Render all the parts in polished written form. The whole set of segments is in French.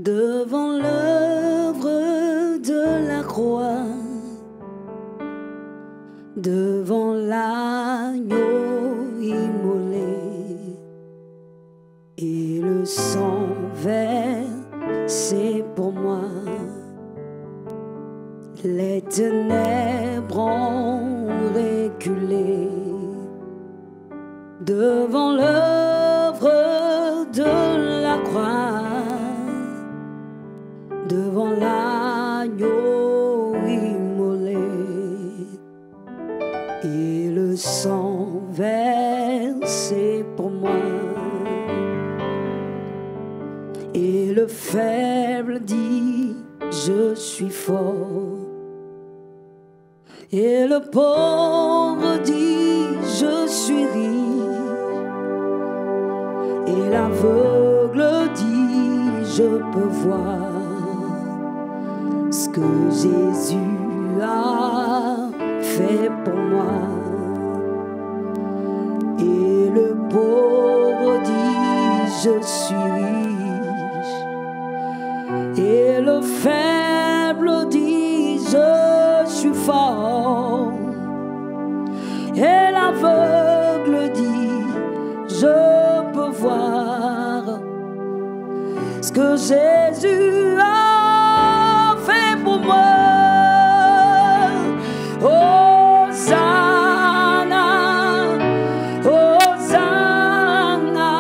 devant l'œuvre de la croix, devant l'agneau immolé et le sang versé pour moi. Les ténèbres ont reculé devant l'œuvre de la croix, devant l'agneau immolé et le sang versé pour moi. Et le faible dit, je suis fort. Et le pauvre dit, je suis riche. Et l'aveugle dit, je peux voir ce que Jésus a fait pour moi. Et le pauvre dit, je suis riche. Et le faible dit, je suis fort. Et l'aveugle dit, je peux voir ce que Jésus a fait pour moi. Hosanna, Hosanna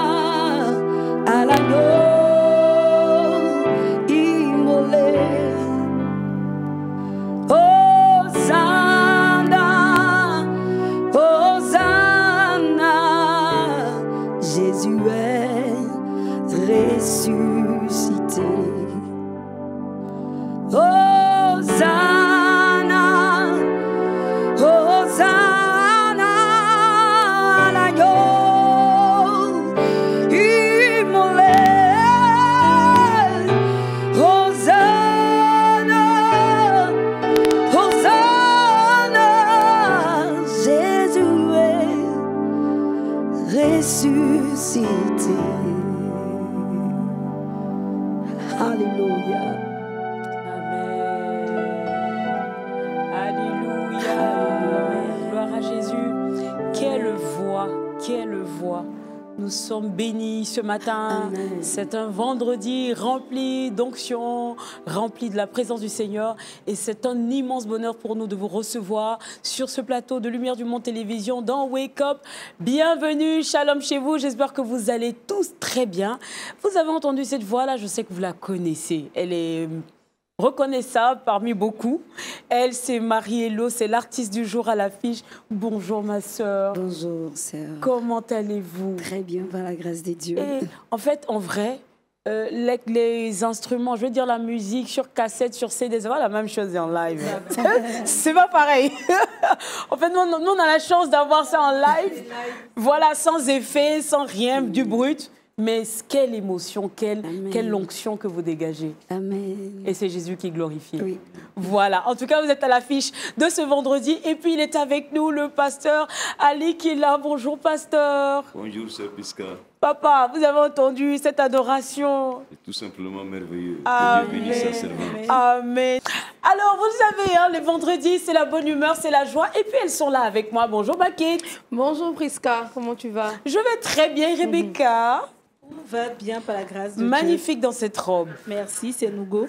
à l'agneau immolé. Hosanna, Hosanna, Jésus est ressuscité. Hosanna, Hosanna à l'agneau immolé. Hosanna, Hosanna, Jésus est ressuscité. Alléluia. Alléluia. Gloire à Jésus. Quelle voix, quelle voix. Nous sommes bénis ce matin. C'est un vendredi rempli d'onction, rempli de la présence du Seigneur. Et c'est un immense bonheur pour nous de vous recevoir sur ce plateau de Lumière du Monde Télévision dans Wake Up. Bienvenue, shalom chez vous. J'espère que vous allez tous très bien. Vous avez entendu cette voix-là, je sais que vous la connaissez. Elle est reconnaissable parmi beaucoup. Elle, c'est Marie-Hello, c'est l'artiste du jour à l'affiche. Bonjour ma sœur. Bonjour sœur. Comment allez-vous? Très bien, par la grâce de Dieu. Et en fait, en vrai, les instruments, je veux dire la musique sur cassette, sur CD, c'est pas la même chose en live. C'est pas pareil. En fait, nous, on a la chance d'avoir ça en live. Voilà, sans effet, sans rien, du brut. Mais quelle émotion, quelle onction que vous dégagez. Amen. Et c'est Jésus qui est glorifié. Oui. Voilà, en tout cas, vous êtes à l'affiche de ce vendredi. Et puis, il est avec nous, le pasteur Ali qui est là. Bonjour, pasteur. Bonjour, sœur Prisca. Papa, vous avez entendu cette adoration? C'est tout simplement merveilleux. Amen. Que Dieu bénisse sa servante. Amen. Alors, vous savez, hein, les vendredis, c'est la bonne humeur, c'est la joie. Et puis, elles sont là avec moi. Bonjour, Bakit. Bonjour Prisca, comment tu vas? Je vais très bien, Rebecca. On va bien par la grâce de Dieu. Magnifique dans cette robe. Merci, c'est Nougo.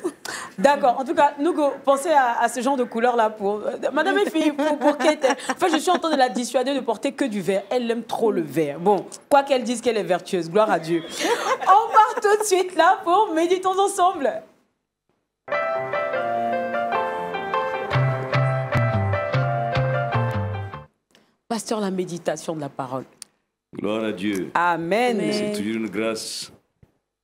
D'accord. En tout cas, Nougo, pensez à ce genre de couleur-là pour... Madame et fille, pour Kate. Enfin, je suis en train de la dissuader de porter que du vert. Elle aime trop le vert. Bon, quoi qu'elle dise qu'elle est vertueuse, gloire à Dieu. On part tout de suite là pour méditons ensemble. Pasteur, la méditation de la parole. Gloire à Dieu. Amen. C'est toujours une grâce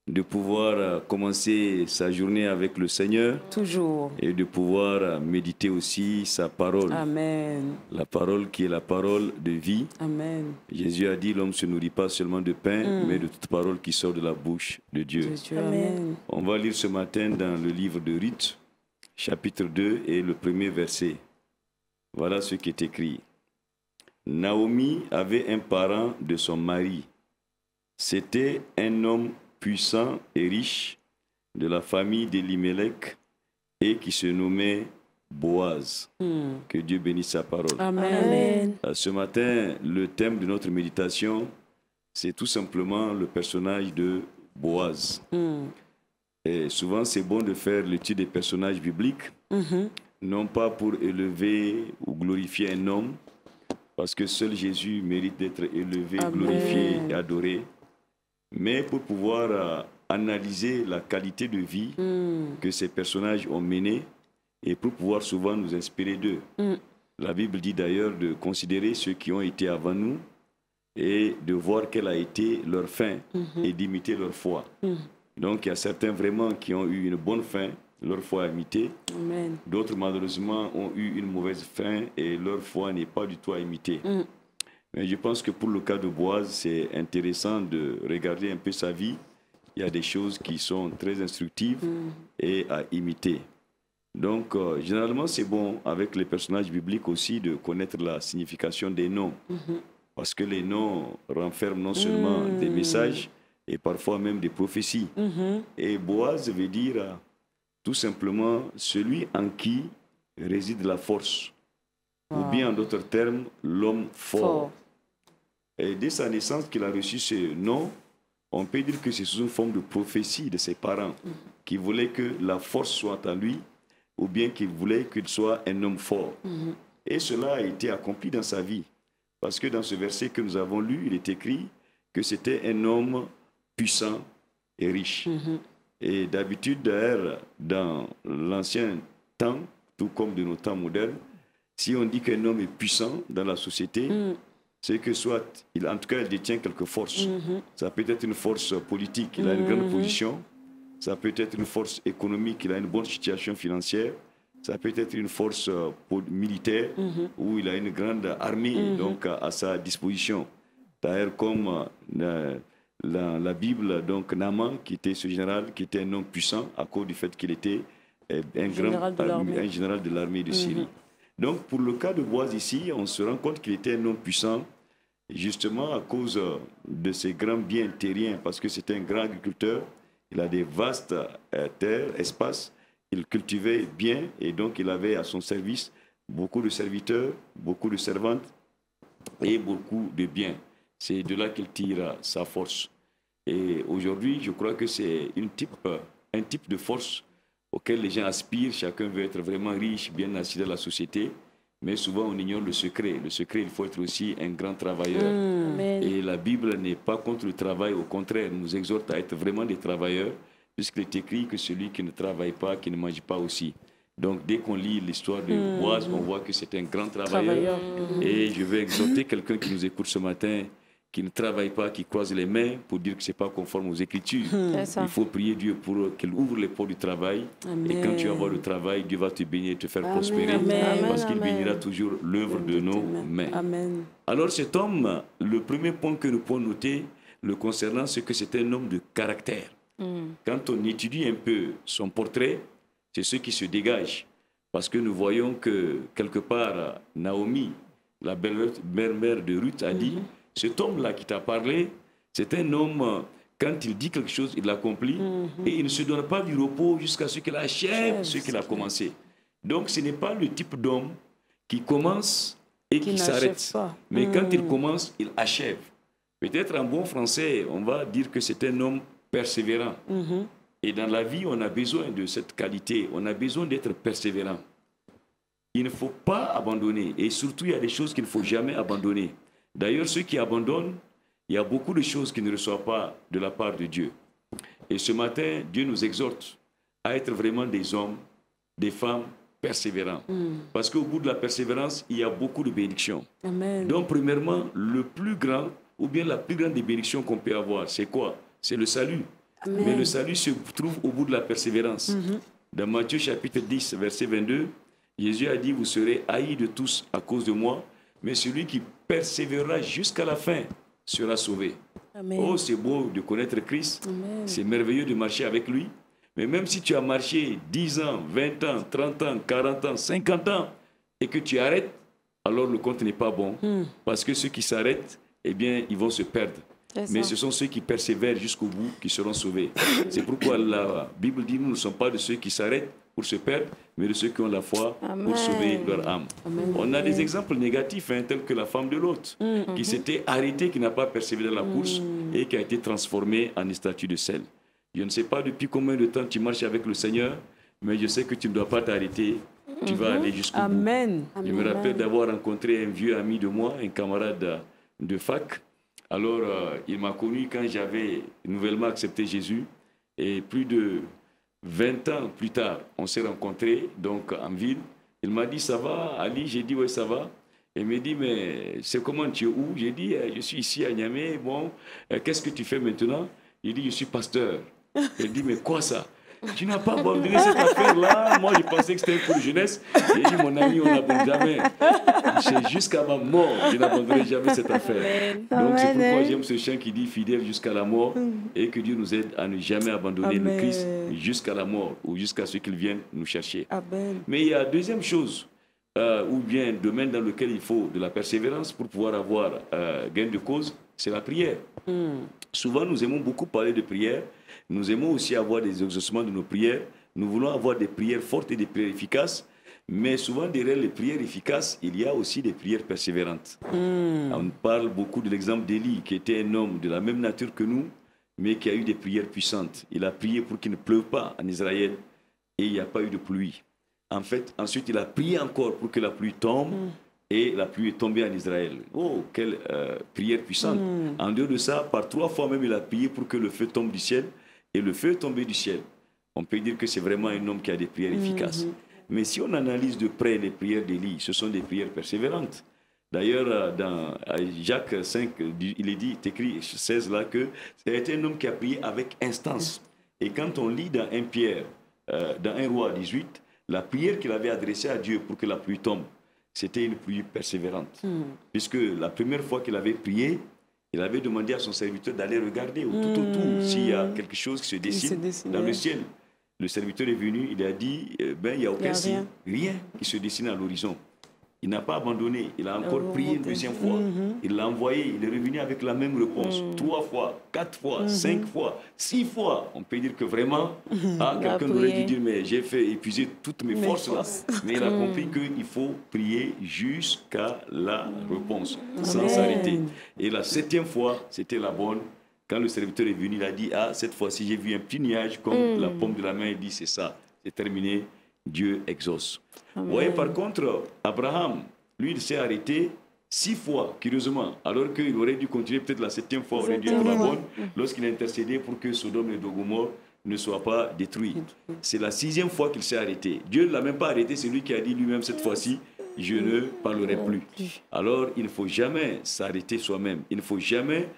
de pouvoir commencer sa journée avec le Seigneur. Toujours. Et de pouvoir méditer aussi sa parole. Amen. La parole qui est la parole de vie. Amen. Jésus a dit, l'homme ne se nourrit pas seulement de pain, mais de toute parole qui sort de la bouche de Dieu. Amen. On va lire ce matin dans le livre de Ruth, chapitre 2 et le premier verset. Voilà ce qui est écrit. Naomi avait un parent de son mari. C'était un homme puissant et riche de la famille d'Elimelech et qui se nommait Boaz. Que Dieu bénisse sa parole. Amen. Ce matin, le thème de notre méditation, c'est tout simplement le personnage de Boaz. Et souvent, c'est bon de faire l'étude des personnages bibliques, non pas pour élever ou glorifier un homme, parce que seul Jésus mérite d'être élevé, glorifié et adoré, mais pour pouvoir analyser la qualité de vie que ces personnages ont menée et pour pouvoir souvent nous inspirer d'eux. La Bible dit d'ailleurs de considérer ceux qui ont été avant nous et de voir quelle a été leur fin et d'imiter leur foi. Donc il y a certains vraiment qui ont eu une bonne fin, leur foi a imité. D'autres malheureusement ont eu une mauvaise fin et leur foi n'est pas du tout à imiter. Mais je pense que pour le cas de Boaz, c'est intéressant de regarder un peu sa vie. Il y a des choses qui sont très instructives et à imiter. Donc, généralement, c'est bon avec les personnages bibliques aussi de connaître la signification des noms. Parce que les noms renferment non seulement des messages et parfois même des prophéties. Et Boaz veut dire tout simplement celui en qui réside la force. Ou bien en d'autres termes, l'homme fort. Et dès sa naissance qu'il a reçu ce nom, on peut dire que c'est sous une forme de prophétie de ses parents qui voulaient que la force soit en lui ou bien qu'il voulait qu'il soit un homme fort. Et cela a été accompli dans sa vie. Parce que dans ce verset que nous avons lu, il est écrit que c'était un homme puissant et riche. Et d'habitude, d'ailleurs, dans l'ancien temps, tout comme de nos temps modernes, si on dit qu'un homme est puissant dans la société, c'est que soit, en tout cas, il détient quelques forces. Ça peut être une force politique, il a une grande position. Ça peut être une force économique, il a une bonne situation financière. Ça peut être une force militaire où il a une grande armée donc, à sa disposition. D'ailleurs, comme la Bible, donc Naaman, qui était ce général, qui était un homme puissant à cause du fait qu'il était un général de l'armée de Syrie. Donc, pour le cas de Boaz ici, on se rend compte qu'il était un homme puissant, justement à cause de ses grands biens terriens, parce que c'était un grand agriculteur. Il a des vastes terres, espaces. Il cultivait bien et donc il avait à son service beaucoup de serviteurs, beaucoup de servantes et beaucoup de biens. C'est de là qu'il tire sa force. Et aujourd'hui, je crois que c'est un type de force auquel les gens aspirent. Chacun veut être vraiment riche, bien assis dans la société. Mais souvent, on ignore le secret. Le secret, il faut être aussi un grand travailleur. Et la Bible n'est pas contre le travail. Au contraire, elle nous exhorte à être vraiment des travailleurs, puisqu'il est écrit que celui qui ne travaille pas, qui ne mange pas aussi. Donc, dès qu'on lit l'histoire de Boaz, on voit que c'est un grand travailleur. Et je veux exhorter quelqu'un qui nous écoute ce matin, qui ne travaille pas, qui croise les mains pour dire que ce n'est pas conforme aux Écritures. Il faut prier Dieu pour qu'il ouvre les portes du travail. Et quand tu vas avoir le travail, Dieu va te bénir et te faire prospérer. Parce qu'il bénira toujours l'œuvre de nos mains. Alors cet homme, le premier point que nous pouvons noter le concernant, c'est que c'est un homme de caractère. Quand on étudie un peu son portrait, c'est ce qui se dégage. Parce que nous voyons que quelque part, Naomi, la belle-mère de Ruth, a dit, cet homme-là qui t'a parlé, c'est un homme, quand il dit quelque chose, il l'accomplit, et il ne se donne pas du repos jusqu'à ce qu'il achève ce qu'il a commencé. Donc ce n'est pas le type d'homme qui commence et qui s'arrête. Mais quand il commence, il achève. Peut-être en bon français, on va dire que c'est un homme persévérant. Et dans la vie, on a besoin de cette qualité, on a besoin d'être persévérant. Il ne faut pas abandonner, et surtout, il y a des choses qu'il ne faut jamais abandonner. D'ailleurs, ceux qui abandonnent, il y a beaucoup de choses qu'ils ne reçoivent pas de la part de Dieu. Et ce matin, Dieu nous exhorte à être vraiment des hommes, des femmes persévérants. Parce qu'au bout de la persévérance, il y a beaucoup de bénédictions. Donc, premièrement, le plus grand, ou bien la plus grande des bénédictions qu'on peut avoir, c'est quoi? C'est le salut. Mais le salut se trouve au bout de la persévérance. Dans Matthieu chapitre 10, verset 22, Jésus a dit, vous serez haïs de tous à cause de moi, mais celui qui persévérera jusqu'à la fin sera sauvé. Oh, c'est beau de connaître Christ. C'est merveilleux de marcher avec lui. Mais même si tu as marché 10 ans, 20 ans, 30 ans, 40 ans, 50 ans, et que tu arrêtes, alors le compte n'est pas bon. Parce que ceux qui s'arrêtent, eh bien, ils vont se perdre. Mais ce sont ceux qui persévèrent jusqu'au bout qui seront sauvés. C'est pourquoi la Bible dit, nous ne sommes pas de ceux qui s'arrêtent pour se perdre, mais de ceux qui ont la foi pour sauver leur âme. On a des exemples négatifs, tels que la femme de Lot, qui s'était arrêtée, qui n'a pas persévéré dans la course et qui a été transformée en une statue de sel. Je ne sais pas depuis combien de temps tu marches avec le Seigneur, mais je sais que tu ne dois pas t'arrêter. Tu vas aller jusqu'au bout. Amen. Je me rappelle d'avoir rencontré un vieux ami de moi, un camarade de fac. Alors, il m'a connu quand j'avais nouvellement accepté Jésus. Et plus de 20 ans plus tard, on s'est rencontrés donc, en ville. Il m'a dit, ça va, Ali? J'ai dit, oui, ça va. Il m'a dit, mais c'est comment, tu es où? J'ai dit, je suis ici à Niamey. Bon, qu'est-ce que tu fais maintenant? Il dit, je suis pasteur. Il dit, mais quoi ça? Tu n'as pas abandonné cette affaire-là. Moi, je pensais que c'était pour jeunesse. J'ai dit, mon ami, on n'abandonne jamais. Jusqu'à ma mort, je n'abandonnerai jamais cette affaire. Donc, c'est pourquoi j'aime ce chant qui dit fidèle jusqu'à la mort et que Dieu nous aide à ne jamais abandonner le Christ jusqu'à la mort ou jusqu'à ce qu'il vienne nous chercher. Amen. Mais il y a deuxième chose, ou bien domaine dans lequel il faut de la persévérance pour pouvoir avoir gain de cause, c'est la prière. Souvent, nous aimons beaucoup parler de prière. Nous aimons aussi avoir des exaucements de nos prières. Nous voulons avoir des prières fortes et des prières efficaces. Mais souvent, derrière les prières efficaces, il y a aussi des prières persévérantes. On parle beaucoup de l'exemple d'Élie, qui était un homme de la même nature que nous, mais qui a eu des prières puissantes. Il a prié pour qu'il ne pleuve pas en Israël et il n'y a pas eu de pluie. En fait, ensuite, il a prié encore pour que la pluie tombe et la pluie est tombée en Israël. Oh, quelle prière puissante. En dehors de ça, par 3 fois même, il a prié pour que le feu tombe du ciel. Et le feu est tombé du ciel. On peut dire que c'est vraiment un homme qui a des prières efficaces. Mais si on analyse de près les prières d'Élie, ce sont des prières persévérantes. D'ailleurs, dans Jacques 5, il est dit, écrit 16 là, que c'est un homme qui a prié avec instance. Et quand on lit dans 1 Pierre, dans 1 Roi 18, la prière qu'il avait adressée à Dieu pour que la pluie tombe, c'était une pluie persévérante. Puisque la première fois qu'il avait prié, il avait demandé à son serviteur d'aller regarder tout autour s'il y a quelque chose qui se dessine dans le ciel. Le serviteur est venu, il a dit, il n'y a aucun signe, rien qui se dessine à l'horizon. Il n'a pas abandonné, il a encore prié une deuxième fois. Il l'a envoyé, il est revenu avec la même réponse. 3 fois, 4 fois, 5 fois, 6 fois. On peut dire que vraiment, quelqu'un aurait dû dire, mais j'ai fait épuiser toutes mes forces là. Mais il a compris qu'il faut prier jusqu'à la réponse, sans s'arrêter. Et la 7e fois, c'était la bonne. Quand le serviteur est venu, il a dit, cette fois-ci, j'ai vu un petit nuage comme la paume de la main. Il dit, c'est ça, c'est terminé. Dieu exauce. Vous voyez, par contre, Abraham, lui, il s'est arrêté 6 fois, curieusement, alors qu'il aurait dû continuer, peut-être la 7e fois aurait dû être la bonne, lorsqu'il a intercédé pour que Sodome et Gomorrhe ne soient pas détruits. C'est la 6e fois qu'il s'est arrêté. Dieu ne l'a même pas arrêté, c'est lui qui a dit lui-même cette fois-ci, je ne parlerai plus. Alors, il ne faut jamais s'arrêter soi-même. Il ne faut jamais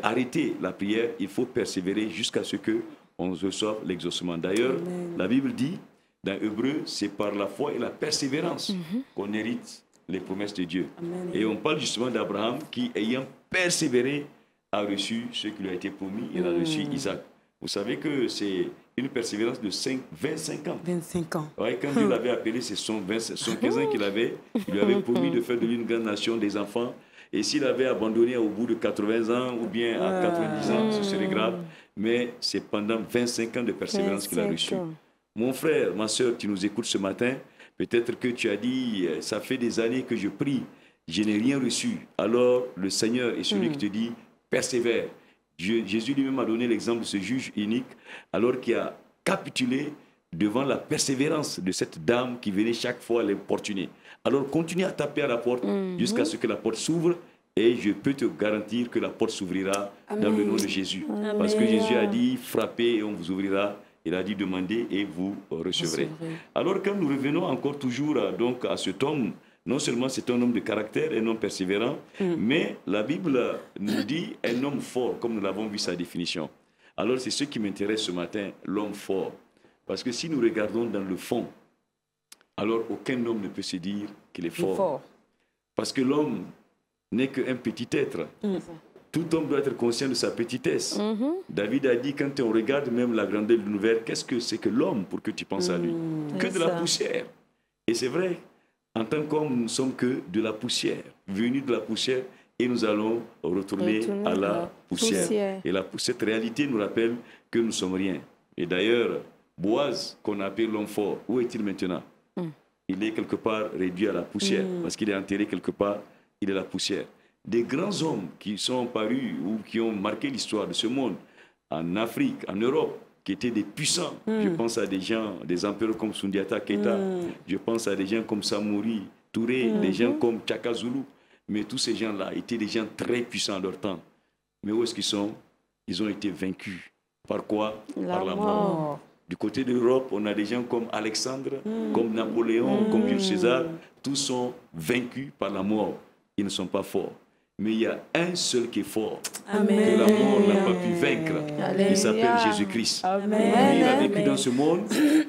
arrêter la prière. Il faut persévérer jusqu'à ce qu'on reçoive l'exaucement. D'ailleurs, la Bible dit, dans Hébreu, c'est par la foi et la persévérance qu'on hérite les promesses de Dieu. Amen. Et on parle justement d'Abraham qui, ayant persévéré, a reçu ce qui lui a été promis. Il a reçu Isaac. Vous savez que c'est une persévérance de 25 ans. 25 ans. Ouais, quand Dieu l'avait appelé, c'est son 15 ans qu'il avait. Il lui avait promis de faire de lui une grande nation, des enfants. Et s'il avait abandonné au bout de 80 ans ou bien à 90 ans, ce serait grave. Mais c'est pendant 25 ans de persévérance qu'il a reçu. Mon frère, ma soeur, tu nous écoutes ce matin. Peut-être que tu as dit, ça fait des années que je prie, je n'ai rien reçu. Alors, le Seigneur est celui qui te dit, persévère. Jésus lui-même a donné l'exemple de ce juge unique, alors qu'il a capitulé devant la persévérance de cette dame qui venait chaque fois l'importuner. Alors, continue à taper à la porte jusqu'à ce que la porte s'ouvre. Et je peux te garantir que la porte s'ouvrira dans le nom de Jésus. Amen. Parce que Jésus a dit, frappez et on vous ouvrira. Il a dit, demandez et vous recevrez. Alors, quand nous revenons encore toujours donc, à cet homme, non seulement c'est un homme de caractère, un homme persévérant, mais la Bible nous dit un homme fort, comme nous l'avons vu sa définition. Alors, c'est ce qui m'intéresse ce matin, l'homme fort. Parce que si nous regardons dans le fond, alors aucun homme ne peut se dire qu'il est fort. Parce que l'homme n'est qu'un petit être. Tout homme doit être conscient de sa petitesse. David a dit, quand on regarde même la grandeur de l'univers, qu'est-ce que c'est que l'homme pour que tu penses à lui? Que de la poussière. Et c'est vrai, en tant qu'homme, nous ne sommes que de la poussière, venus de la poussière, et nous allons retourner à la poussière. Et cette réalité nous rappelle que nous ne sommes rien. Et d'ailleurs, Boaz, qu'on appelle l'homme fort, où est-il maintenant? Il est quelque part réduit à la poussière, parce qu'il est enterré quelque part, il est la poussière. Des grands hommes qui sont parus ou qui ont marqué l'histoire de ce monde, en Afrique, en Europe, qui étaient des puissants. Je pense à des gens, des empereurs comme Sundiata Keita, je pense à des gens comme Samori Touré, des gens comme Tchaka Zulu. Mais tous ces gens-là étaient des gens très puissants à leur temps. Mais où est-ce qu'ils sont? Ils ont été vaincus. Par quoi? Par la mort. Du côté de l'Europe, on a des gens comme Alexandre, comme Napoléon, comme Jules César. Tous sont vaincus par la mort. Ils ne sont pas forts. Mais il y a un seul qui est fort, que la mort n'a pas pu vaincre. Il s'appelle Jésus-Christ. Lui, il a vécu dans ce monde,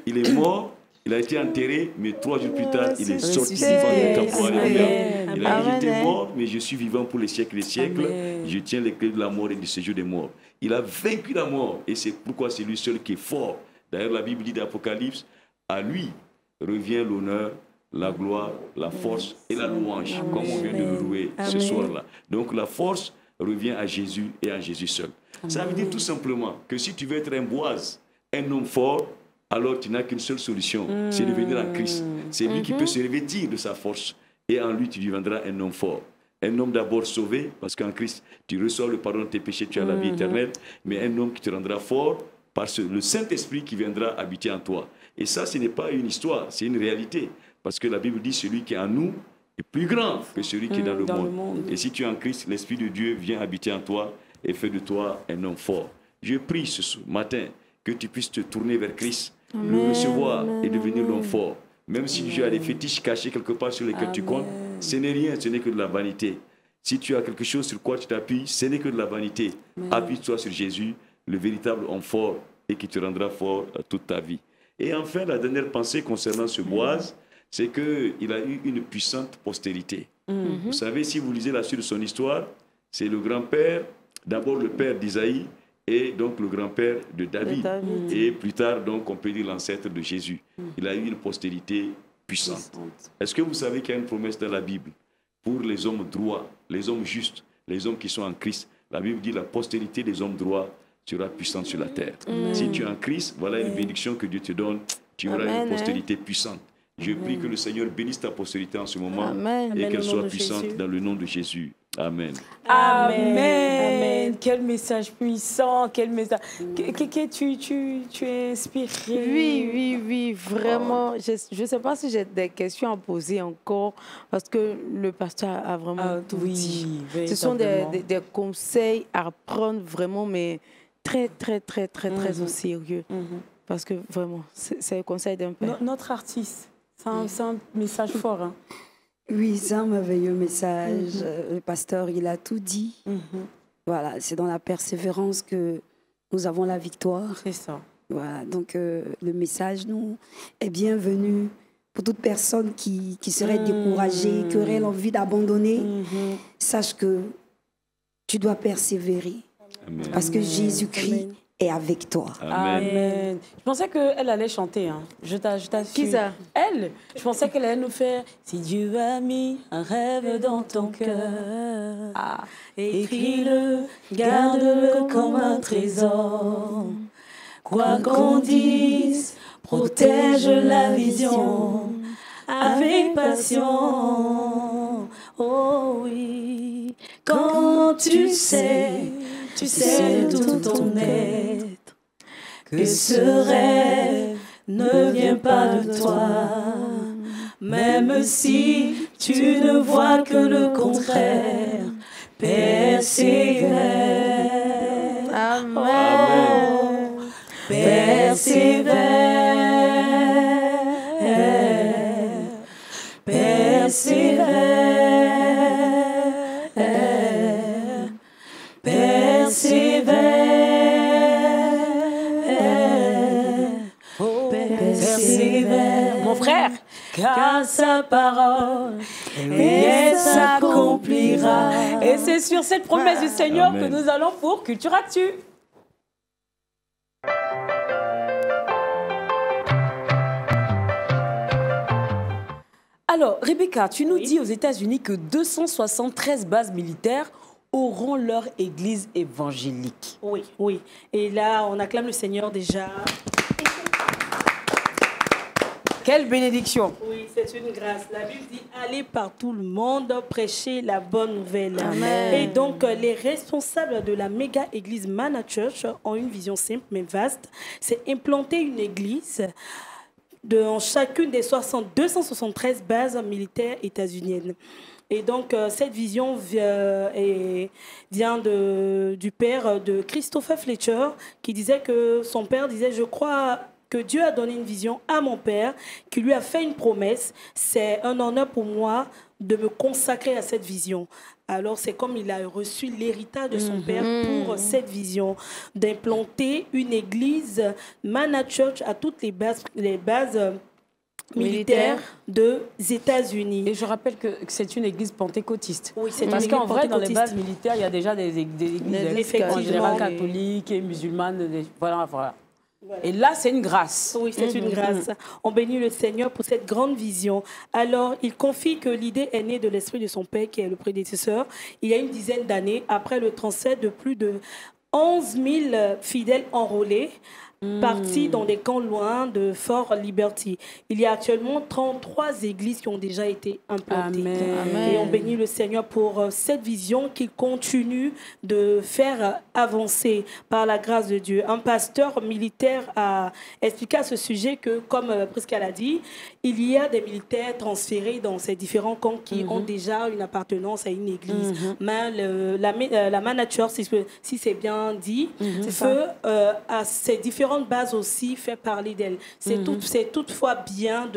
il est mort, il a été enterré, mais 3 jours plus tard, il est sorti vivant du temple. Alléluia. Il a dit, j'étais mort, mais je suis vivant pour les siècles des siècles. Je tiens les clés de la mort et du séjour des morts. Il a vaincu la mort, et c'est pourquoi c'est lui seul qui est fort. D'ailleurs, la Bible dit d'Apocalypse, à lui revient l'honneur, la gloire, la force et la louange, comme on vient de le louer ce soir-là. Donc la force revient à Jésus et à Jésus seul. Ça veut dire tout simplement que si tu veux être un Boaz, un homme fort, alors tu n'as qu'une seule solution, c'est de venir en Christ. C'est lui qui peut se revêtir de sa force, et en lui tu deviendras un homme fort. Un homme d'abord sauvé, parce qu'en Christ tu reçois le pardon de tes péchés, tu as la vie éternelle, mais un homme qui te rendra fort par le Saint-Esprit qui viendra habiter en toi. Et ça, ce n'est pas une histoire, c'est une réalité. Parce que la Bible dit, celui qui est en nous est plus grand que celui qui est dans le monde. Et si tu es en Christ, l'Esprit de Dieu vient habiter en toi et fait de toi un homme fort. Je prie ce matin que tu puisses te tourner vers Christ, le recevoir et devenir l'homme fort. Même si tu as des fétiches cachés quelque part sur lesquels tu comptes, ce n'est rien, ce n'est que de la vanité. Si tu as quelque chose sur quoi tu t'appuies, ce n'est que de la vanité. Appuie-toi sur Jésus, le véritable homme fort, et qui te rendra fort toute ta vie. Et enfin, la dernière pensée concernant ce Boaz, c'est qu'il a eu une puissante postérité. Vous savez, si vous lisez la suite de son histoire, c'est le grand-père, d'abord le père d'Isaïe, et donc le grand-père de David. Et plus tard, donc, on peut dire l'ancêtre de Jésus. Il a eu une postérité puissante. Est-ce que vous savez qu'il y a une promesse dans la Bible pour les hommes droits, les hommes justes, les hommes qui sont en Christ? La Bible dit la postérité des hommes droits sera puissante sur la terre. Si tu es en Christ, voilà une bénédiction que Dieu te donne. Tu auras une postérité puissante. Je prie que le Seigneur bénisse ta postérité en ce moment et qu'elle soit puissante dans le nom de Jésus. Amen. Amen. Quel message puissant, quel message. Tu es inspiré. Oui, vraiment. Je ne sais pas si j'ai des questions à poser encore, parce que le pasteur a vraiment tout dit. Ce sont des conseils à prendre vraiment, mais très au sérieux. Parce que vraiment, c'est le conseil d'un père. Notre artiste, c'est un message fort. Hein. Oui, c'est un merveilleux message. Le pasteur, il a tout dit. Voilà, c'est dans la persévérance que nous avons la victoire. C'est ça. Voilà, donc le message, nous, est bienvenu pour toute personne qui serait découragée, qui aurait l'envie d'abandonner. Sache que tu dois persévérer. Amen. Parce que Jésus-Christ est avec toi. Amen. Je pensais qu'elle allait chanter. Hein. Je t'assure. Qui ça? Elle. Je pensais qu'elle allait nous faire « Si Dieu a mis un rêve dans ton cœur, écris-le, garde-le comme un trésor. Quoi qu'on dise, protège la vision avec passion. Oh oui, quand tu sais de tout ton être, que ce rêve ne vient pas de toi, même si tu ne vois que le contraire, persévère. Amen. Oh, persévère. Persévère, mon frère, car sa parole et s'accomplira. Et c'est sur cette promesse du Seigneur que nous allons pour Culture Actu. Alors, Rebecca, tu nous dis aux États-Unis que 273 bases militaires auront leur église évangélique. Oui, oui. Et là, on acclame le Seigneur déjà. Quelle bénédiction! Oui, c'est une grâce. La Bible dit « Allez par tout le monde, prêcher la bonne nouvelle ». Et donc, les responsables de la méga-église Mana Church ont une vision simple mais vaste. C'est implanter une église dans chacune des 273 bases militaires états-uniennes. Et donc, cette vision vient du père de Christopher Fletcher, qui disait que son père disait « Je crois que Dieu a donné une vision à mon père, qui lui a fait une promesse. C'est un honneur pour moi de me consacrer à cette vision. » Alors, c'est comme il a reçu l'héritage de son père pour cette vision, d'implanter une église Mana Church à toutes les bases militaires des États-Unis. Et je rappelle que c'est une église pentecôtiste. Oui, c'est parce qu'en vrai, dans les bases militaires, il y a déjà des églises en général catholiques et musulmanes. Voilà. Voilà. Et là, c'est une grâce. Oui, c'est une grâce. On bénit le Seigneur pour cette grande vision. Alors, il confie que l'idée est née de l'esprit de son père, qui est le prédécesseur, il y a une dizaine d'années, après le transfert de plus de 11 000 fidèles enrôlés, partis dans des camps loin de Fort Liberty. Il y a actuellement 33 églises qui ont déjà été implantées. Amen. Et on bénit le Seigneur pour cette vision qu'il continue de faire avancer par la grâce de Dieu. Un pasteur militaire a expliqué à ce sujet que, comme Prisca l'a dit, il y a des militaires transférés dans ces différents camps qui ont déjà une appartenance à une église. Mais la Mana Church, si c'est bien dit, à ces différentes bases aussi fait parler d'elle. C'est toutefois bien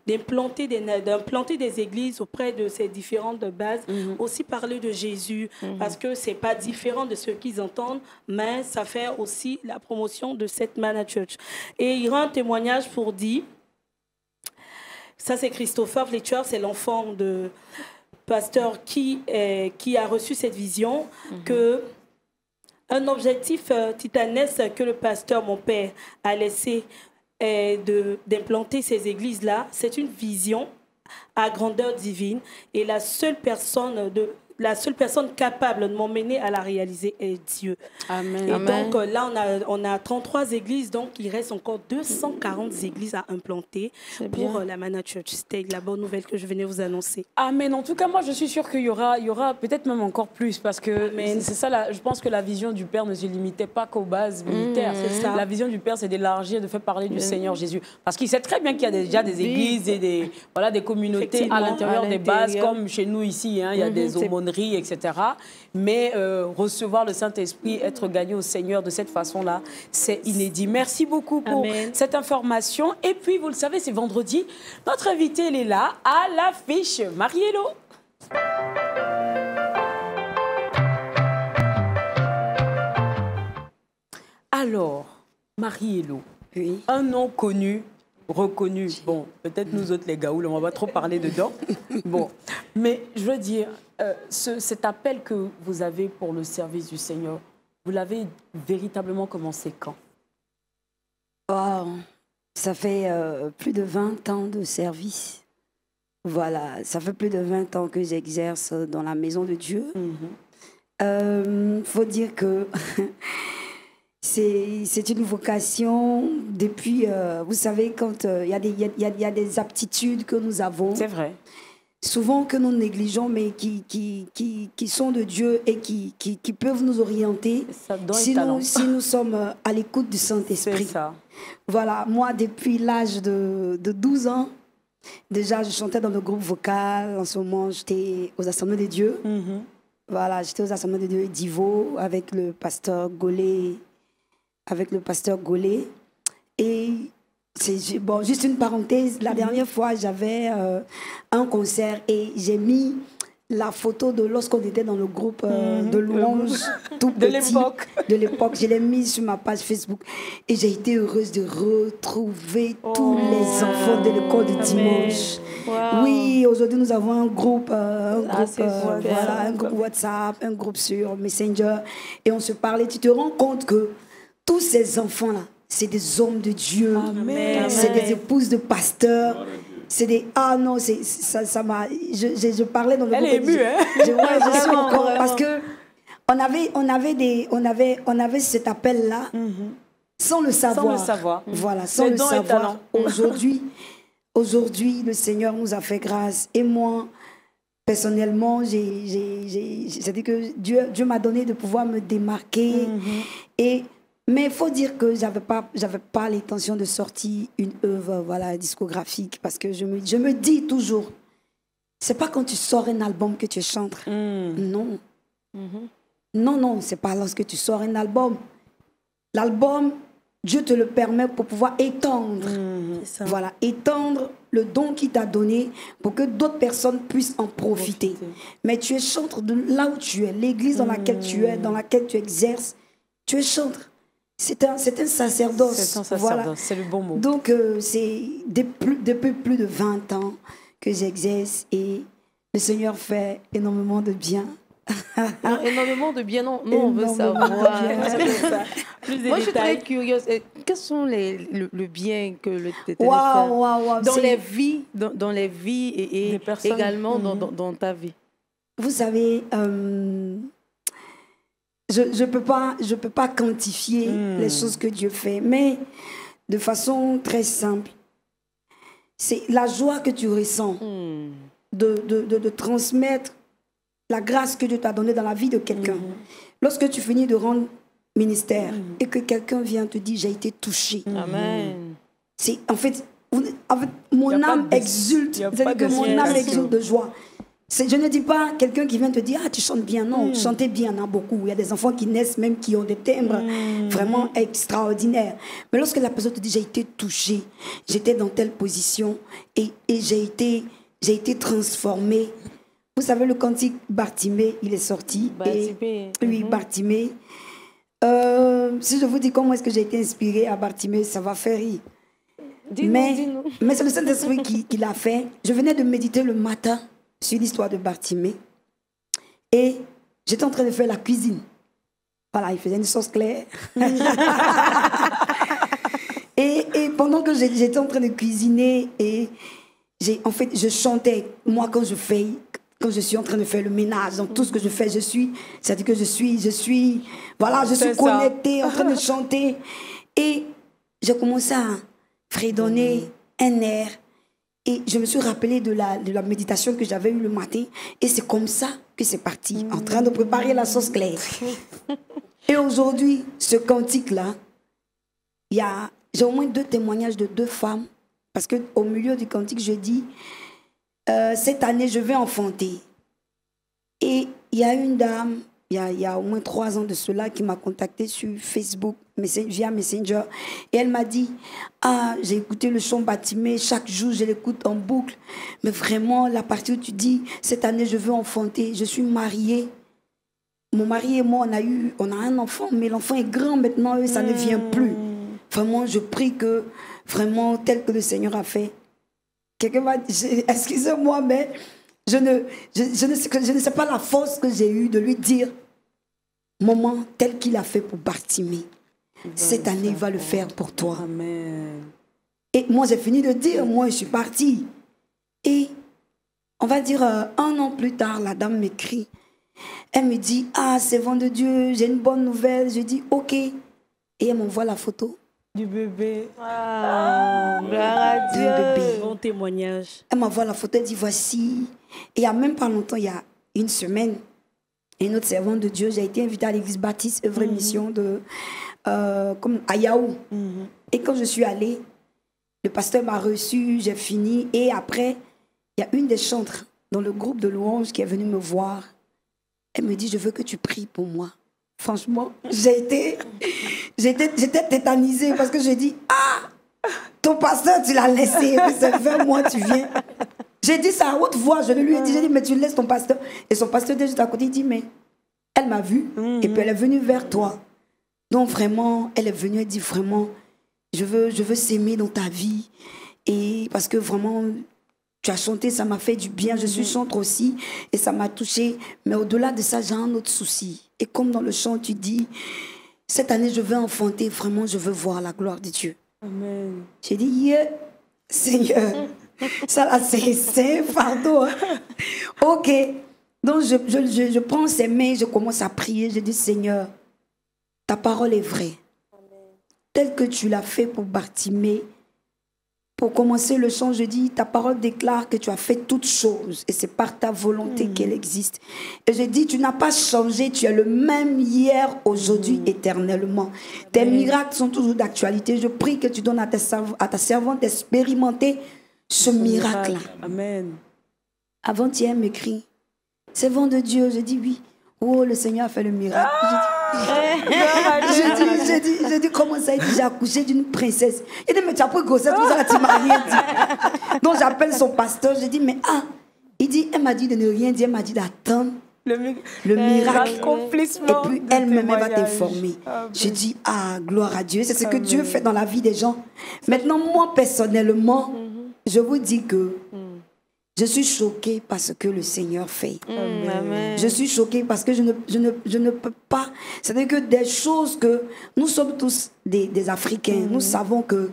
d'implanter des églises auprès de ces différentes bases, aussi parler de Jésus, parce que c'est pas différent de ce qu'ils entendent, mais ça fait aussi la promotion de cette Mana Church. Et il rend un témoignage pour dire, ça c'est Christopher Fletcher, c'est l'enfant de pasteur qui a reçu cette vision, que un objectif titanesque que le pasteur, mon père, a laissé d'implanter ces églises-là. C'est une vision à grandeur divine et la seule personne capable de m'emmener à la réaliser est Dieu. Amen. Et donc là, on a 33 églises, donc il reste encore 240 églises à implanter pour la Mana Church. C'était la bonne nouvelle que je venais vous annoncer. Amen. En tout cas, moi, je suis sûre qu'il y aura peut-être même encore plus, parce que c'est ça, je pense que la vision du Père ne se limitait pas qu'aux bases militaires. La vision du Père, c'est d'élargir, de faire parler du Seigneur Jésus. Parce qu'il sait très bien qu'il y a déjà des églises et des communautés à l'intérieur des bases, comme chez nous ici, hein, il y a des aumôneries, etc. Mais recevoir le Saint-Esprit, être gagné au Seigneur de cette façon-là, c'est inédit. Merci beaucoup pour cette information. Et puis, vous le savez, c'est vendredi. Notre invitée, elle est là, à l'affiche. Marie-Hello. Alors, Marie-Hello, un nom connu, reconnu. Bon, peut-être nous autres, les gaoules, on ne va pas trop parler dedans. Bon, mais je veux dire, cet appel que vous avez pour le service du Seigneur, vous l'avez véritablement commencé quand? Oh, ça fait plus de 20 ans de service. Voilà, ça fait plus de 20 ans que j'exerce dans la maison de Dieu. Faut dire que c'est une vocation depuis, vous savez, quand il y a des aptitudes que nous avons. C'est vrai. Souvent que nous négligeons, mais qui sont de Dieu et qui peuvent nous orienter si nous sommes à l'écoute du Saint-Esprit. C'est ça. Voilà, moi, depuis l'âge de 12 ans, déjà, je chantais dans le groupe vocal. En ce moment, j'étais aux Assemblées de Dieu. Voilà, j'étais aux Assemblées de Dieu d'Ivo avec le pasteur Golé. Et bon, juste une parenthèse, la dernière fois, j'avais un concert et j'ai mis la photo de lorsqu'on était dans le groupe de louanges tout petit, de l'époque. Je l'ai mise sur ma page Facebook et j'ai été heureuse de retrouver tous les enfants de l'école de dimanche. Wow. Oui, aujourd'hui nous avons un groupe WhatsApp, un groupe sur Messenger et on se parlait. Tu te rends compte que tous ces enfants-là, c'est des hommes de Dieu, c'est des épouses de pasteurs. c'est des... Ah non, ça m'a... Je parlais dans le Elle est émue, hein? Je suis encore... Parce que on avait cet appel-là sans le savoir. Sans le savoir. Voilà, sans le savoir. Aujourd'hui, le Seigneur nous a fait grâce. Et moi, personnellement, c'est-à-dire que Dieu m'a donné de pouvoir me démarquer. Mais il faut dire que j'avais pas l'intention de sortir une œuvre discographique, parce que je me dis toujours, c'est pas quand tu sors un album que tu chantes. Non. Non, c'est pas lorsque tu sors un album. L'album, Dieu te le permet pour pouvoir étendre. Voilà, étendre le don qu'il t'a donné pour que d'autres personnes puissent en profiter. Mais tu es chantre de là où tu es, l'église dans laquelle tu es, dans laquelle tu exerces, tu es chantre. C'est un sacerdoce. C'est un sacerdoce, voilà. C'est le bon mot. Donc, c'est depuis plus de 20 ans que j'exerce et le Seigneur fait énormément de bien. Non, énormément de bien, non, on veut savoir. Moi, je suis très curieuse. Quels sont le bien que le wow, dans les vies, dans les vies et également dans ta vie? Vous savez, je peux pas quantifier les choses que Dieu fait, mais de façon très simple, c'est la joie que tu ressens de transmettre la grâce que Dieu t'a donnée dans la vie de quelqu'un. Lorsque tu finis de rendre ministère et que quelqu'un vient te dire j'ai été touché. Amen. C'est en fait mon âme exulte, c'est-à-dire que mon âme exulte de joie. Je ne dis pas quelqu'un qui vient te dire ah tu chantes bien, non, chanter bien, il y en a beaucoup. Il y a des enfants qui naissent même qui ont des timbres vraiment extraordinaires. Mais lorsque la personne te dit j'ai été touchée, j'étais dans telle position et j'ai été transformée. Vous savez, le cantique Bartimée, il est sorti. Bartimée. Si je vous dis comment est-ce que j'ai été inspirée à Bartimée, ça va faire rire. Dis-nous. Mais c'est le Saint-Esprit qui l'a fait. Je venais de méditer le matin sur l'histoire de Bartimée. Et j'étais en train de faire la cuisine. Voilà, il faisait une sauce claire. et pendant que j'étais en train de cuisiner, je chantais. Moi, quand je suis en train de faire le ménage, dans tout ce que je fais, c'est-à-dire que je suis connectée, en train de chanter. Et j'ai commencé à fredonner un air. Et je me suis rappelée de la méditation que j'avais eue le matin. Et c'est comme ça que c'est parti, en train de préparer la sauce claire. Et aujourd'hui, ce cantique-là, j'ai au moins 2 témoignages de 2 femmes. Parce qu'au milieu du cantique, je dis... cette année, je vais enfanter. Et il y a une dame, il y a au moins 3 ans de cela, qui m'a contactée sur Facebook, via Messenger. Et elle m'a dit, j'ai écouté le chant Bartimée, chaque jour, je l'écoute en boucle. Mais vraiment, la partie où tu dis, cette année, je veux enfanter, je suis mariée. Mon mari et moi, on a un enfant, mais l'enfant est grand maintenant, et ça ne vient plus. Vraiment, je prie que, vraiment, tel que le Seigneur a fait, quelqu'un m'a dit, excusez-moi, mais je ne sais pas la force que j'ai eue de lui dire, maman, tel qu'il a fait pour Bartimée, cette année, il va le faire pour toi. Amen. Et moi, j'ai fini de dire, moi, je suis partie. Et on va dire, 1 an plus tard, la dame m'écrit. Elle me dit, c'est vent de Dieu, j'ai une bonne nouvelle. Je dis, ok. Et elle m'envoie la photo. Du bébé. Gloire à Dieu. Bébé. Bon témoignage. Elle m'envoie la photo, elle dit voici. Et il n'y a même pas longtemps, il y a une semaine, une autre servante de Dieu, j'ai été invitée à l'église baptiste, œuvre et mission à Yahoo. Et quand je suis allée, le pasteur m'a reçu, j'ai fini. Et après, il y a une des chantres dans le groupe de louanges qui est venue me voir. Elle me dit, je veux que tu pries pour moi. Franchement, j'étais tétanisée parce que j'ai dit, ton pasteur, tu l'as laissé, et puis ça fait 20 mois, tu viens. J'ai dit ça à haute voix, je lui ai dit, mais tu laisses ton pasteur. Et son pasteur était juste à côté, il dit, mais elle m'a vu, et puis elle est venue vers toi. Donc vraiment, elle est venue, elle dit vraiment, je veux s'aimer dans ta vie. Et parce que vraiment, tu as chanté, ça m'a fait du bien, je suis chantre aussi, et ça m'a touchée. Mais au-delà de ça, j'ai un autre souci. Et comme dans le chant, tu dis, cette année, je veux enfanter, vraiment, je veux voir la gloire de Dieu. Amen. J'ai dit, Seigneur, Ça là, c'est un fardeau. Hein. Ok. Donc, je prends ses mains, je commence à prier. Je dis, Seigneur, ta parole est vraie. Telle que tu l'as fait pour Bartimée. Pour commencer le chant, je dis, ta parole déclare que tu as fait toutes choses et c'est par ta volonté qu'elle existe. Et je dis, tu n'as pas changé, tu es le même hier, aujourd'hui, éternellement. Tes miracles sont toujours d'actualité. Je prie que tu donnes à ta servante d'expérimenter ce miracle-là. Amen. Avant-hier, elle m'écrit, c'est vent de Dieu. Je dis oui. Oh, le Seigneur a fait le miracle. J'ai dit, comment ça? Il dit, j'ai accouché d'une princesse. Il dit, mais tu as pris grossesse, tout ça, tu m'as rien dit. Donc j'appelle son pasteur, je dis, mais il dit, elle m'a dit de ne rien dire, elle m'a dit d'attendre le miracle. Et puis elle-même va t'informer. Je dis, gloire à Dieu, c'est ce que Dieu fait dans la vie des gens. Maintenant, moi, personnellement, je vous dis que je suis choquée par ce que le Seigneur fait. Amen. Je suis choquée parce que je ne peux pas. C'est-à-dire que des choses que nous sommes tous des Africains. Nous savons que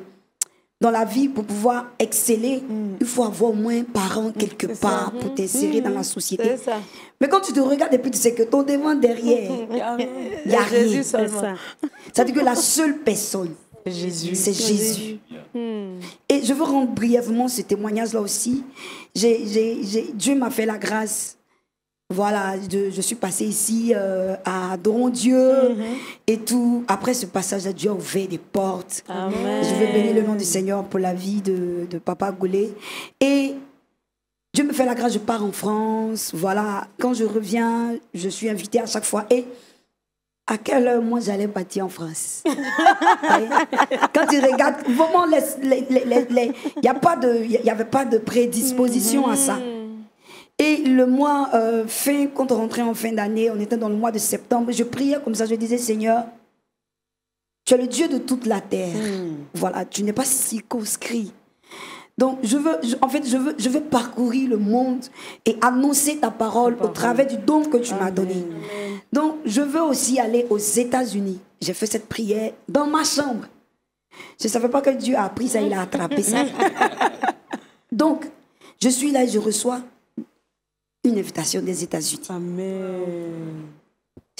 dans la vie, pour pouvoir exceller, il faut avoir au moins un parent quelque part pour t'insérer dans la société. Ça. Mais quand tu te regardes et puis tu sais que ton devant, derrière, il n'y a rien. C'est-à-dire que la seule personne, c'est Jésus. Et je veux rendre brièvement ce témoignage-là aussi. Dieu m'a fait la grâce. Voilà, je suis passée ici à adorer Dieu et tout. Après ce passage, Dieu a ouvert des portes. Amen. Je veux bénir le nom du Seigneur pour la vie de Papa Goulet. Et Dieu me fait la grâce, je pars en France. Voilà, quand je reviens, je suis invitée à chaque fois. Et à quelle heure moi j'allais partir en France? Quand tu regardes, vraiment, il n'y avait pas de prédisposition à ça. Et le mois quand on rentrait en fin d'année, on était dans le mois de septembre, je priais comme ça, je disais, Seigneur, tu es le Dieu de toute la terre. Voilà, tu n'es pas circonscrit. Donc, je veux parcourir le monde et annoncer ta parole au travers du don que tu m'as donné. Donc, je veux aussi aller aux États-Unis. J'ai fait cette prière dans ma chambre. Je ne savais pas que Dieu a appris ça, il a attrapé ça. Donc, je suis là et je reçois une invitation des États-Unis. Amen.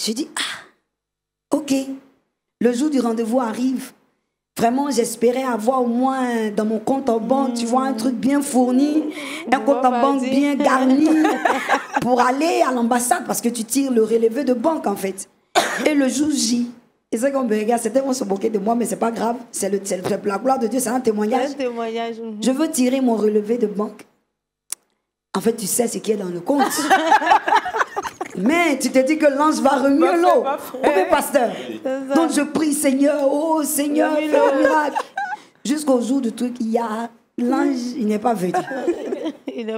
Je dis, ok. Le jour du rendez-vous arrive. Vraiment, j'espérais avoir au moins dans mon compte en banque, tu vois, un truc bien fourni, un compte en banque bien garni pour aller à l'ambassade parce que tu tires le relevé de banque en fait. Et le jour J, et c'est qu'on me regarde, c'était on se moquait de moi, mais c'est pas grave, c'est la gloire de Dieu, c'est un témoignage. Je veux tirer mon relevé de banque. En fait, tu sais ce qui est dans le compte. Mais tu te dis que l'ange va remuer l'eau. Oui, pasteur. Donc je prie, Seigneur, oh Seigneur, fais un miracle. Jusqu'au jour du truc, l'ange, il n'est pas venu.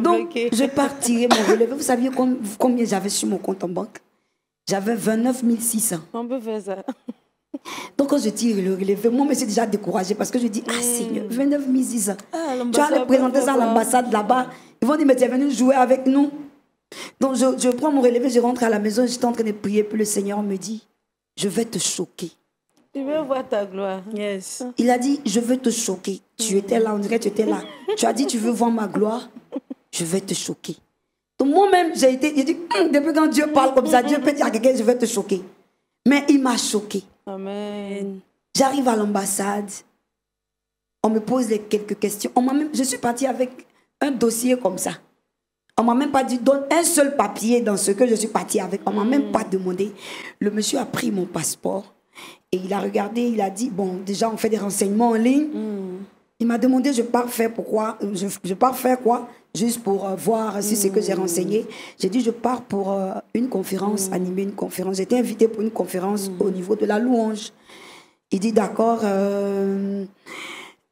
Donc je pars tirer mon relevé. Vous saviez combien j'avais sur mon compte en banque? J'avais 29 600. On peut faire ça. Donc quand je tire le relevé, moi je suis déjà découragée parce que je dis, Seigneur, 29 600. Tu vas aller présenter ça à l'ambassade là-bas. Ils vont dire, mais tu es venu jouer avec nous. Donc je prends mon relevé, je rentre à la maison, j'étais en train de prier, puis le Seigneur me dit, je vais te choquer. Je veux voir ta gloire. Yes. Il a dit, je veux te choquer. Tu étais là, on dirait que tu étais là. Tu as dit, tu veux voir ma gloire, je vais te choquer. Donc moi-même, j'ai dit, depuis quand Dieu parle comme ça, Dieu peut dire à quelqu'un, je vais te choquer. Mais il m'a choqué. Amen. J'arrive à l'ambassade, on me pose quelques questions. Je suis partie avec un dossier comme ça. On ne m'a même pas dit, donne un seul papier dans ce que je suis partie avec. On ne m'a même pas demandé. Le monsieur a pris mon passeport et il a regardé, il a dit, bon, déjà on fait des renseignements en ligne. Il m'a demandé, je pars faire pourquoi, je pars faire quoi? Juste pour voir si c'est que j'ai renseigné. J'ai dit, je pars pour une conférence, animer une conférence. J'étais invitée pour une conférence au niveau de la louange. Il dit, d'accord,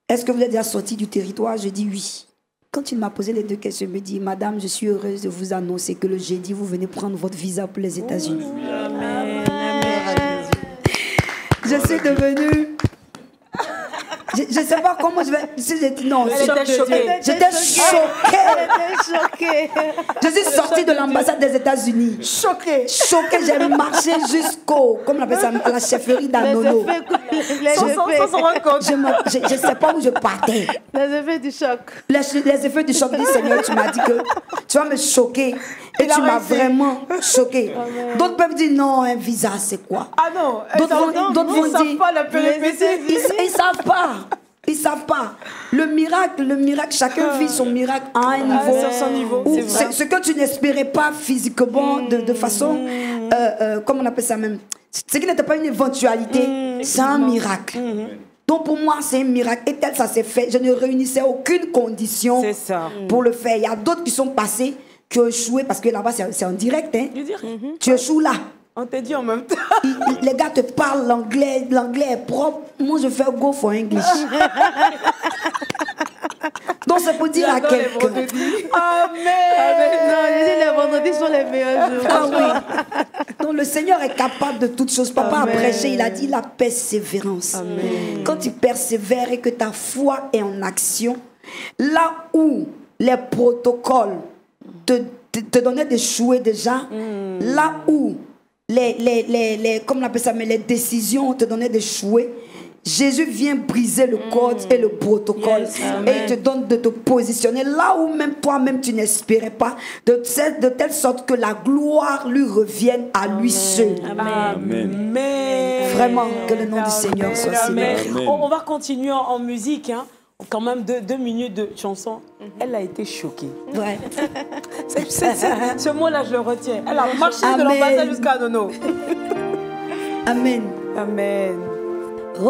est-ce que vous êtes déjà sorti du territoire? Je dis oui. Quand il m'a posé les deux questions, il me dit, Madame, je suis heureuse de vous annoncer que le jeudi, vous venez prendre votre visa pour les États-Unis. Amen. Je suis devenue je ne sais pas comment je vais... Si j'ai dit non, j'étais choquée. J'étais choquée. Je suis sortie de l'ambassade des États-Unis. Choquée. Choquée, j'ai marché jusqu'au, comme on appelle ça, à la chefferie d'Anono. Je ne sais pas où je partais. Les effets du choc. Les effets du choc du Seigneur, tu m'as dit que tu vas me choquer. Et tu m'as vraiment choqué. D'autres peuvent dire non, un visa, c'est quoi? Ah non, d'autres vont dire. Savent pas la péripétie. Ils savent pas. Ils savent pas. Le miracle, chacun vit son miracle à un niveau. Sur son niveau. Ce que tu n'espérais pas physiquement, de façon, comment on appelle ça même? Ce qui n'était pas une éventualité, c'est un miracle. Donc pour moi, c'est un miracle. Et tel ça s'est fait, je ne réunissais aucune condition pour le faire. Il y a d'autres qui sont passés, qui ont échoué, parce que là-bas, c'est en direct. Hein. Tu échoues là. On t'a dit en même temps. Les gars te parlent l'anglais est propre. Moi, je fais go for English. Donc, c'est pour dire à quelqu'un. Amen. Non, je dis les vendredis sont les meilleurs jours. Ah oui. Donc, le Seigneur est capable de toutes choses. Papa a prêché, il a dit la persévérance. Amen. Quand tu persévères et que ta foi est en action, là où les protocoles te donnaient d'échouer déjà, là où comme on appelle ça, mais les décisions te donnaient d'échouer, Jésus vient briser le code et le protocole et il te donne de te positionner là où même toi-même tu n'espérais pas, de telle sorte que la gloire lui revienne à lui seul. Amen. Vraiment, que le nom du Seigneur soit célébré. On va continuer en musique, hein. Quand même 2 minutes de chanson. Elle a été choquée. Ouais. Ce mot-là, je le retiens. Elle a marché de l'ambassade jusqu'à Nono. Amen. Amen. Oh,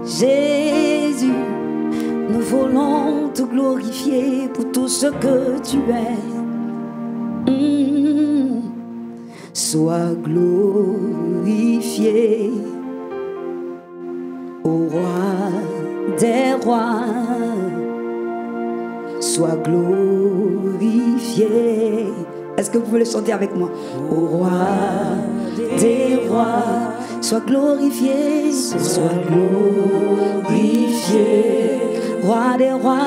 Jésus, nous voulons te glorifier pour tout ce que tu es. Sois glorifié, ô roi des rois. Sois glorifié. Est-ce que vous voulez chanter avec moi? Ô roi des rois, sois glorifié, sois glorifié, roi des rois,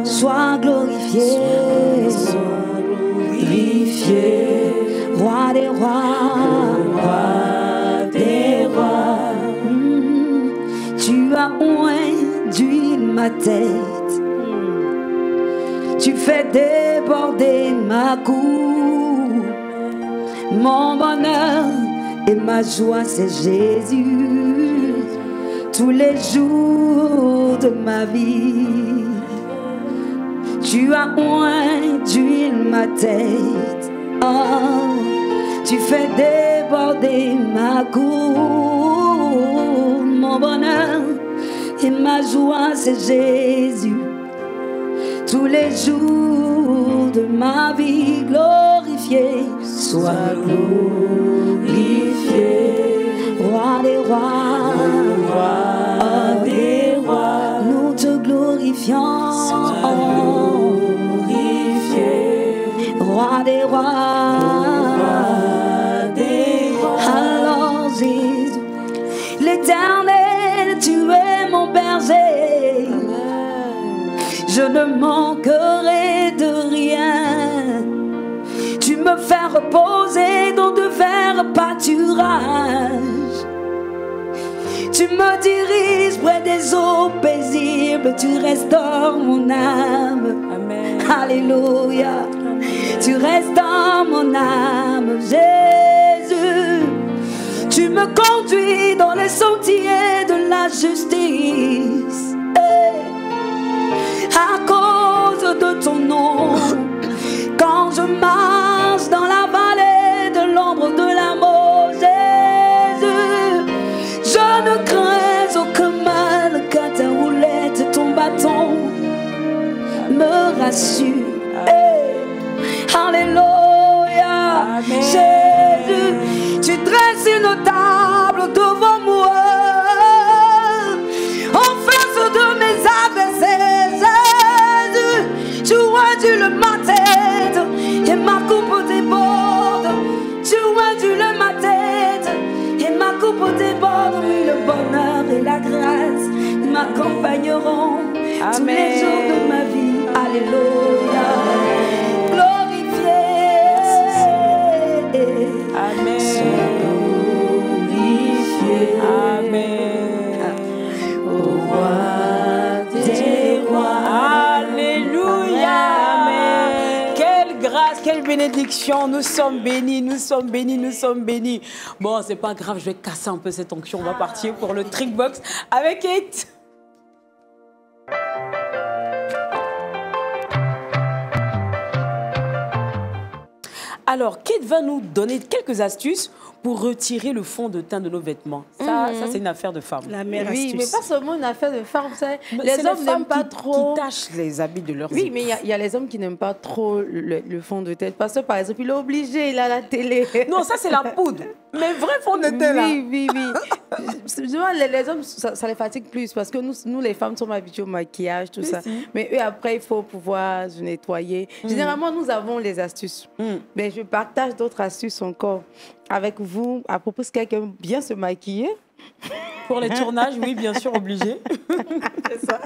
sois glorifié, roi des rois, tu as oint d'huile ma tête. Tu fais déborder ma coupe. Mon bonheur et ma joie, c'est Jésus. Tous les jours de ma vie, tu as oint d'huile ma tête. Oh, tu fais déborder ma coupe. Mon bonheur et ma joie, c'est Jésus. Tous les jours de ma vie, glorifié, sois glorifié, roi des rois, nous te glorifions, roi des rois, alors Jésus, l'Éternel, tu es mon berger. Je ne manquerai de rien. Tu me fais reposer dans de verts pâturages. Tu me diriges près des eaux paisibles. Tu restaures mon âme. Amen. Alléluia. Amen. Tu restaures mon âme, Jésus. Tu me conduis dans les sentiers de la justice. À cause de ton nom, quand je marche dans la vallée de l'ombre de la mort, Jésus, je ne crains aucun mal, car ta houlette, ton bâton me rassure. Alléluia. Amen. Jésus, tu dresses une table devant moi en face de mes adversaires. Tu réduis ma tête et ma coupe déborde. Tu m'accompagneront tous les jours de ma vie. Alléluia. Glorifié. Amen. Glorifié. Amen. Au roi des rois. Alléluia. Amen. Quelle grâce, quelle bénédiction. Nous sommes bénis, nous sommes bénis, nous sommes bénis. Bon, c'est pas grave, je vais casser un peu cette onction. On va partir pour le trick box avec Kate. Alors, Kate va nous donner quelques astuces pour retirer le fond de teint de nos vêtements. Ça c'est une affaire de femme. La mère astuce. Oui, mais pas seulement une affaire de femme. Les hommes n'aiment pas trop... qui tachent les habits de leurs Oui, époux. mais il y a les hommes qui n'aiment pas trop le fond de teint. Parce que, par exemple, il est obligé, il a la télé. Non, ça, c'est la poudre. Mais vrai fond de teint, là. Oui. Les hommes, ça les fatigue plus. Parce que nous, les femmes, sommes habituées au maquillage, tout ça. Si. Mais eux, après, il faut pouvoir se nettoyer. Généralement, nous avons les astuces. Mais je partage d'autres astuces encore avec vous à propos de quelqu'un bien se maquiller. Pour les tournages, oui, bien sûr, obligé. C'est ça.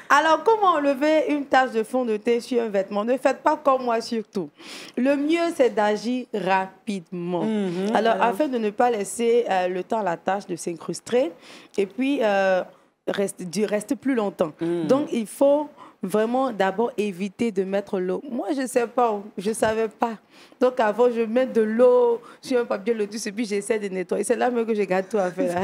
Alors, comment enlever une tache de fond de teint sur un vêtement? Ne faites pas comme moi surtout. Le mieux, c'est d'agir rapidement. Alors, afin de ne pas laisser le temps à la tache de s'incruster et puis rester plus longtemps. Donc, il faut vraiment d'abord éviter de mettre l'eau. Moi, je ne sais pas, je ne savais pas. Donc, avant, je mets de l'eau sur un papier lotus et puis j'essaie de nettoyer. C'est là même que je garde tout à faire.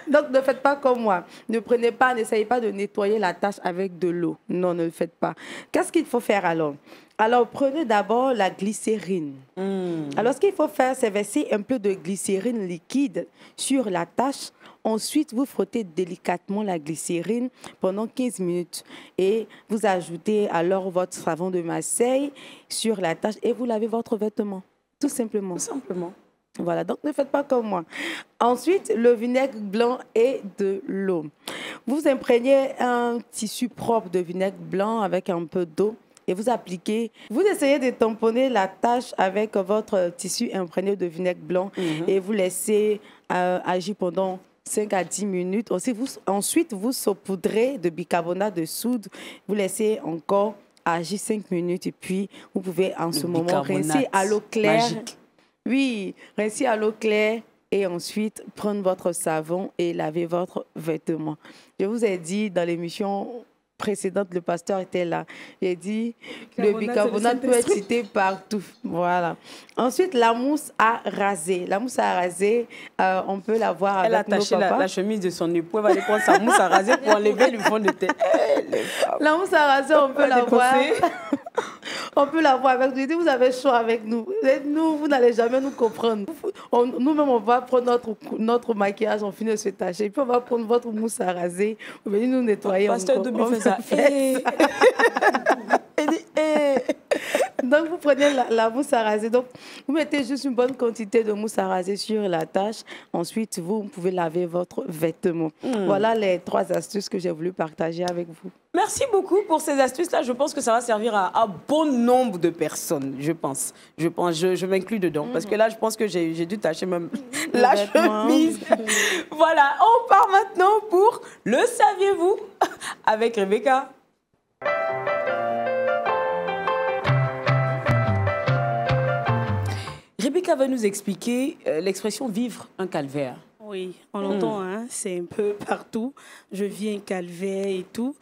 Donc, ne faites pas comme moi. N'essayez pas de nettoyer la tache avec de l'eau. Non, ne le faites pas. Qu'est-ce qu'il faut faire alors? Alors, prenez d'abord la glycérine. Alors, ce qu'il faut faire, c'est verser un peu de glycérine liquide sur la tache. Ensuite, vous frottez délicatement la glycérine pendant 15 minutes. Et vous ajoutez alors votre savon de Marseille sur la tache et vous lavez votre vêtement. Tout simplement. Tout simplement. Voilà, donc ne faites pas comme moi. Ensuite, le vinaigre blanc et de l'eau. Vous imprégnez un tissu propre de vinaigre blanc avec un peu d'eau et vous appliquez. Vous essayez de tamponner la tache avec votre tissu imprégné de vinaigre blanc et vous laissez agir pendant 5 à 10 minutes. Ensuite, vous saupoudrez de bicarbonate de soude. Vous laissez encore agir 5 minutes et puis vous pouvez en ce moment rincer à l'eau claire. Magique. Oui, rincer à l'eau claire et ensuite prendre votre savon et laver votre vêtement. Je vous ai dit dans l'émission précédente, le pasteur était là. J'ai dit le bicarbonate peut être cité partout. Voilà. Ensuite, la mousse à raser. La mousse à raser, on peut la voir avec nos papas. Elle a attaché la chemise de son époux. Elle va aller prendre sa mousse à raser pour enlever le fond de teint. La mousse à raser, on peut la voir. On peut la voir avec nous. Vous avez chaud avec nous. Vous n'allez jamais nous comprendre. Nous-mêmes, on va prendre notre maquillage, on finit de se tâcher. Et puis, on va prendre votre mousse à raser. Vous venez nous nettoyer. Pasteur Dobi fait ça. Donc, vous prenez la mousse à raser. Donc, vous mettez juste une bonne quantité de mousse à raser sur la tache. Ensuite, vous pouvez laver votre vêtement. Voilà les 3 astuces que j'ai voulu partager avec vous. Merci beaucoup pour ces astuces-là. Je pense que ça va servir à bon nombre de personnes, je pense. Je m'inclus dedans. Parce que là, je pense que j'ai dû tâcher même la chemise. Voilà, on part maintenant pour le saviez-vous avec Rebecca. Rebecca va nous expliquer l'expression « vivre un calvaire ». Oui, on l'entend, hein, c'est un peu partout. Je vis un calvaire et tout.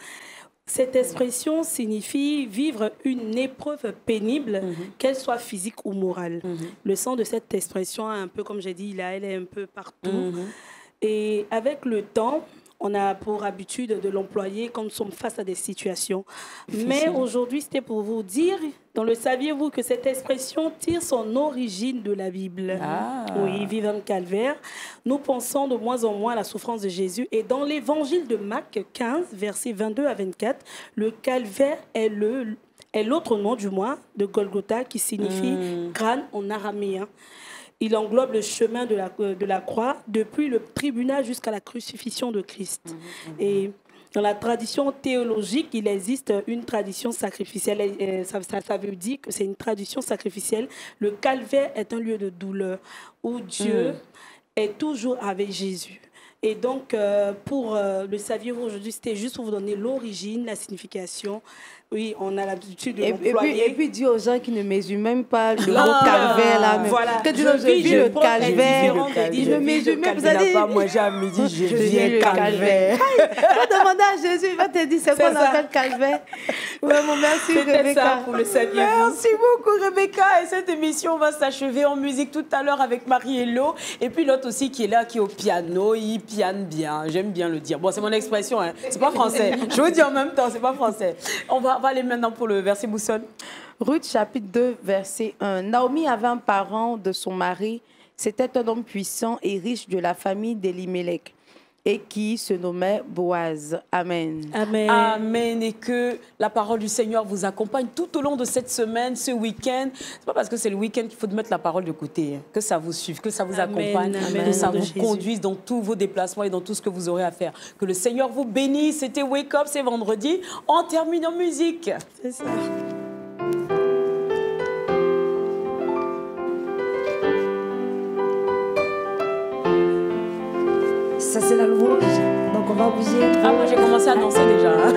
Cette expression signifie vivre une épreuve pénible, qu'elle soit physique ou morale. Le sens de cette expression, un peu comme j'ai dit, elle est un peu partout. Et avec le temps, on a pour habitude de l'employer quand nous sommes face à des situations. Mais aujourd'hui, c'était pour vous dire, dans le saviez-vous que cette expression tire son origine de la Bible. Oui, vivre un calvaire. Nous pensons de moins en moins à la souffrance de Jésus. Et dans l'évangile de Marc 15, versets 22 à 24, le calvaire est l'autre nom du mois de Golgotha qui signifie crâne en araméen. Il englobe le chemin de la croix depuis le tribunal jusqu'à la crucifixion de Christ. Et dans la tradition théologique, il existe une tradition sacrificielle. Ça veut dire que c'est une tradition sacrificielle. Le calvaire est un lieu de douleur où Dieu est toujours avec Jésus. Et donc, pour le saviez-vous aujourd'hui, c'était juste pour vous donner l'origine, la signification. Oui, on a l'habitude de l'employer. Et puis, dis aux gens qui ne mesurent même pas le gros calvaire là. Voilà. Que dis j'ai vu le calvaire. Je ne mesure même pas. Il n'a pas mangé à midi, je viens le calvaire. Va demander à Jésus, il va te dire c'est quoi on appelle calvaire. Vraiment, merci Rebecca. Ça pour le saviez-vous. Merci beaucoup Rebecca. Et cette émission va s'achever en musique tout à l'heure avec Marie-Hello. Et puis l'autre aussi qui est là, qui est au piano. Il piane bien, j'aime bien le dire. Bon, c'est mon expression, hein. C'est pas français. Je vous dis en même temps, c'est pas français. On va aller maintenant pour le verset boussole. Ruth chapitre 2, verset 1. Naomi avait un parent de son mari. C'était un homme puissant et riche de la famille d'Elimelech et qui se nommait Boaz. Amen. Amen. Amen. Et que la parole du Seigneur vous accompagne tout au long de cette semaine, ce week-end. C'est pas parce que c'est le week-end qu'il faut mettre la parole de côté. Hein. Que ça vous suive, que ça vous accompagne, que ça vous conduise dans tous vos déplacements et dans tout ce que vous aurez à faire. Que le Seigneur vous bénisse. C'était Wake Up, c'est vendredi. On termine en musique. C'est ça. Ça, c'est la louange. Donc, on va bouger. Ah, moi, j'ai commencé à danser déjà. Hein.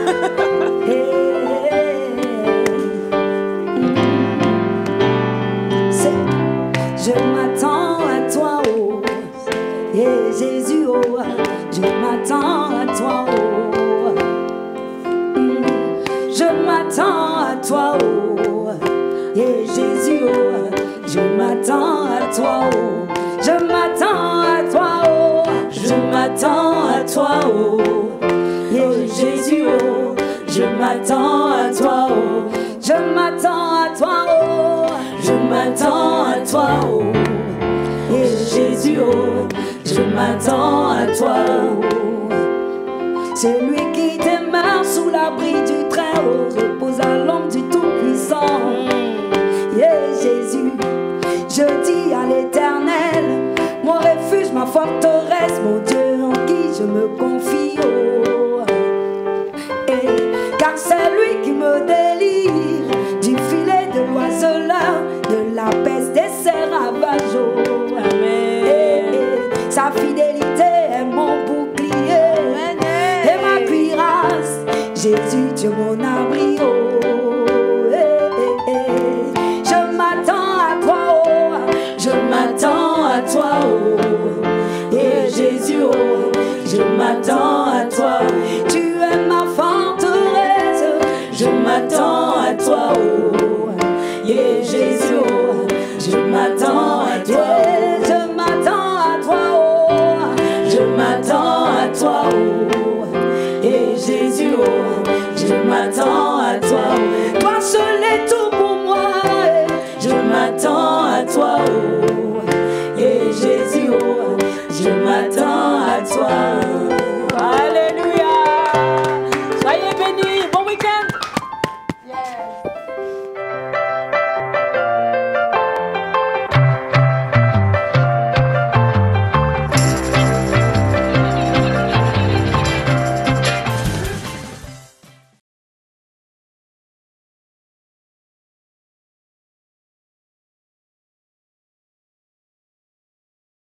Je m'attends à toi, oh. Yeah, Jésus, oh. Je m'attends à toi, oh. Je m'attends à toi, oh. Yeah, Jésus, oh. Je m'attends à toi, oh. Je m'attends à toi, oh. Je m'attends à toi, oh. Yeah, Jésus, oh. Je m'attends à toi, oh. Je m'attends à toi, oh. Je m'attends à toi, oh. Yeah, Jésus, oh. Je m'attends à toi, oh. Celui qui demeure sous l'abri du Très-Haut repose à l'ombre du Tout-Puissant. Yeah, Jésus, je dis à l'Éternel, mon refuge, ma forteresse, mon Dieu en qui je me confie, oh. Car c'est lui qui me délivre du filet de l'oiseleur, de la peste des ravages, oh. Amen. Sa fidélité est mon bouclier et ma cuirasse, Jésus, Dieu mon abri, oh. Je m'attends à toi, oh. Je m'attends à toi, oh. Et Jésus, oh. Je m'attends à toi. Tu es ma forteresse. Je m'attends à toi, oh. Et Jésus, oh. Je m'attends à toi.